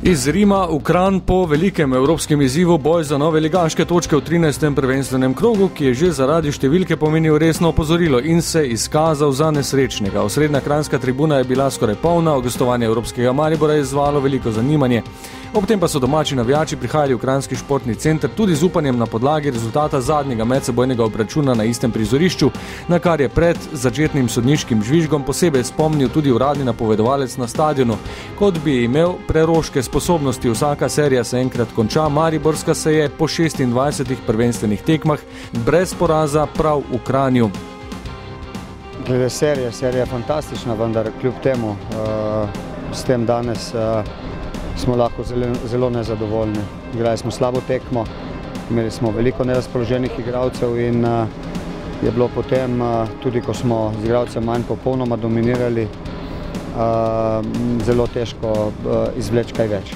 Iz Rima v Kranj po velikem evropskem izzivu boj za nove ligaške točke v 13. prvenstvenem krogu, ki je že zaradi številke pomenil resno opozorilo in se izkazal za nesrečnega. Osrednja kranjska tribuna je bila skoraj polna, gostovanje evropskega Maribora je izzvalo veliko zanimanje. Ob tem pa so domači navijači prihajali v kranjski športni center tudi z upanjem na podlagi rezultata zadnjega medsebojnega obračuna na istem prizorišču, na kar je pred začetnim sodniškim žvižgom posebej spomnil tudi uradni napovedovalec na stadionu. Kot bi imel preroške sposobnosti, vsaka serija se enkrat konča, mariborska se je po 26 prvenstvenih tekmah brez poraza prav v Kranju. Glede serija je fantastična, vendar kljub temu s tem danes smo lahko zelo nezadovoljni. Igrali smo slabo tekmo, imeli smo veliko nerazpoloženih igralcev in je bilo potem, tudi ko smo z igralcem manj popolnoma dominirali, zelo težko izvleči kaj več.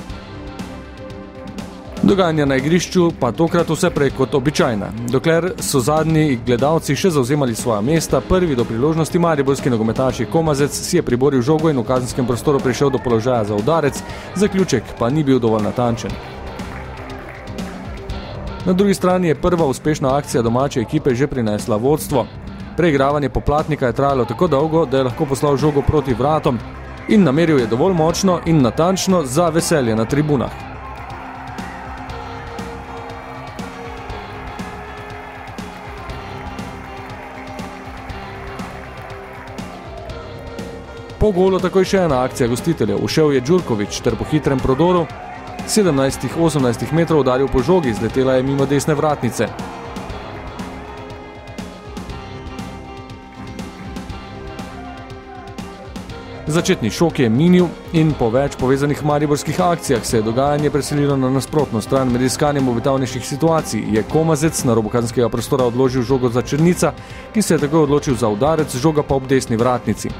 Dogajanja na igrišču pa tokrat vse prej kot običajna. Dokler so zadnji gledalci še zavzemali svoja mesta, prvi do priložnosti mariborski nogometaš Komazec si je priboril žogo in v kazenskem prostoru prišel do položaja za udarec, zaključek pa ni bil dovolj natančen. Na drugi strani je prva uspešna akcija domače ekipe že prinesla vodstvo. Preigravanje Poplatnika je trajalo tako dolgo, da je lahko poslal žogo proti vratom in nameril je dovolj močno in natančno za veselje na tribunah. Po golu takoj še ena akcija gostiteljev. Ušel je Đurković ter po hitrem prodoru 17-18 metrov udaril po žogi, zletela je mimo desne vratnice. Začetni šok je minil in po več povezanih mariborskih akcijah se je dogajanje preselilo na nasprotno stran. Med iskanjem obetavnejših situacij je Komazec na robu kazenskega prostora odložil žogo za Črnica, ki se je takoj odločil za udarec, žoga pa ob desni vratnici.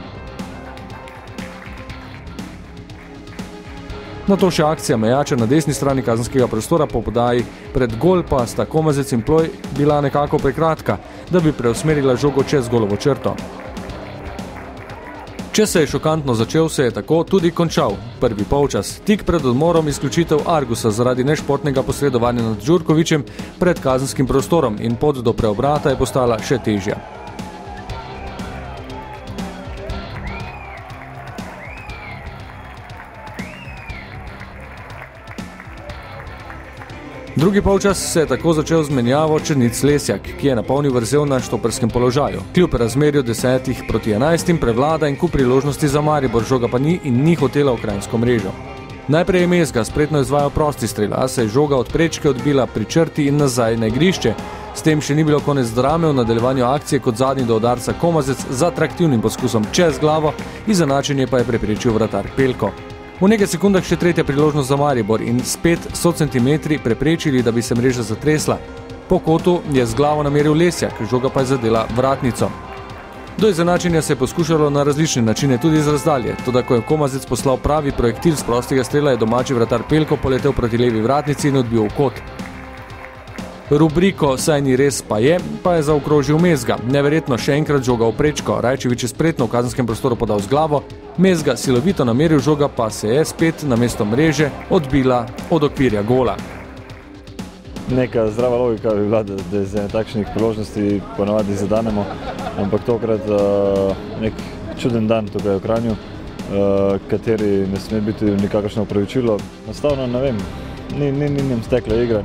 Nato še akcija Mejača na desni strani kazenskega prostora, po podaji pred gol pa sta Komazec in Ploj bila nekako prekratka, da bi preusmerila žogo čez golovo črto. Če se je šokantno začel, se je tako tudi končal. Prvi polčas, tik pred odmorom izključitev Argusa zaradi nešportnega posredovanja nad Đurkovićem pred kazenskim prostorom in pot do preobrata je postala še težja. Drugi polčas se je tako začel z menjavo Črnic-Lesjak, ki je napolnil vrzel na štoperskem položaju. Kljub razmerju 10-11 prevlada in kup priložnosti za Maribor, žoga pa ni in ni hotela v kranjsko mrežo. Najprej je Mezga spretno izvajal prosti strel, a se je žoga od prečke odbila pri črti in nazaj na igrišče. S tem še ni bilo konec drame, v nadaljevanju akcije kot zadnji do udarca Komazec z atraktivnim poskusom čez glavo, izenačenje pa je preprečil vratar Pelko. V nekaj sekundah še tretja priložnost za Maribor in spet so centimetri preprečili, da bi se mreža zatresla. Po kotu je z glavo nameril Lesjak, žoga pa je zadela vratnico. Do izenačenja se je poskušalo na različne načine, tudi z razdalje, toda ko je Komazec poslal pravi projektil z prostega strela, je domači vratar Pelko poletel proti levi vratnici in odbil v kot. Rubriko "Saj ni res pa je" zaokrožil Mezga. Neverjetno še enkrat žoga v prečko. Rajčević je spretno v kazenskem prostoru podal z glavo, Mezga silovito nameril, žoga pa se je spet namesto mreže odbila od okvirja gola. Neka zdrava logika bi bila, da iz takšnih priložnosti ponavadi zadanemo, ampak tokrat nek čuden dan tukaj v Kranju, kateri ne sme biti nikakršno opravičilo. Enostavno, ne vem, ni nam stekla igra.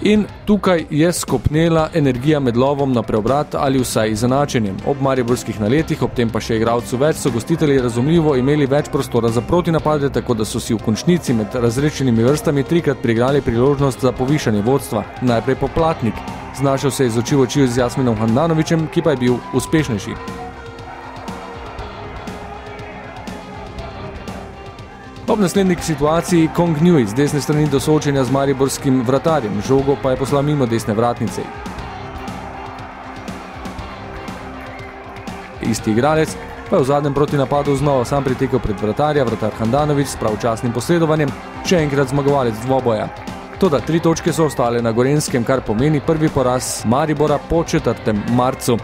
In tukaj je skopnela energija med lovom na preobrat ali vsaj izenačenjem. Ob mariborskih naletih, ob tem pa še igralcu več, so gostitelji razumljivo imeli več prostora za protinapade, tako da so si v končnici med razrečenimi vrstami trikrat priigrali priložnost za povišanje vodstva. Najprej Poplatnik. Znašel se je iz oči v oči z Jasminom Handanovićem, ki pa je bil uspešnejši. Ob naslednji situaciji Kong Nui z desne strani do soočenja z mariborskim vratarjem, žogo pa je poslal mimo desne vratnice. Isti igralec pa je v zadnjem protinapadu znova sam pritekel pred vratarja, vratar Handanović s pravočasnim posredovanjem, še enkrat zmagovalec dvoboja. Toda 3 točke so ostale na Gorenjskem, kar pomeni prvi poraz Maribora po 4. marcu.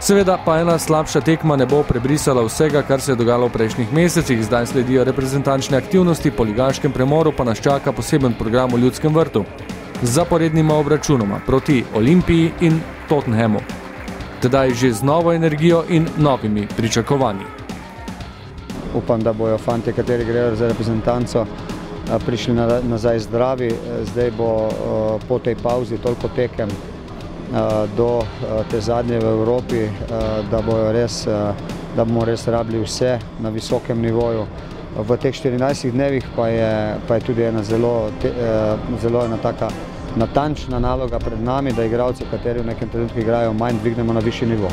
Seveda pa ena slabša tekma ne bo prebrisala vsega, kar se je dogajalo v prejšnjih mesecih. Zdaj sledijo reprezentančne aktivnosti, po ligaškem premoru pa nas čaka poseben program v Ljudskem vrtu z zaporednima obračunoma proti Olimpiji in Tottenhamu. Tedaj že z novo energijo in novimi pričakovanji. Upam, da bojo fantje, kateri grejo za reprezentanco, prišli nazaj zdravi. Zdaj bo po tej pauzi toliko tekem do te zadnje v Evropi, da bomo res rabili vse na visokem nivoju. V teh 14 dnevih pa je tudi ena zelo ena taka natančna naloga pred nami, da igralci, kateri v nekem trenutku igrajo manj, dvignemo na višji nivo.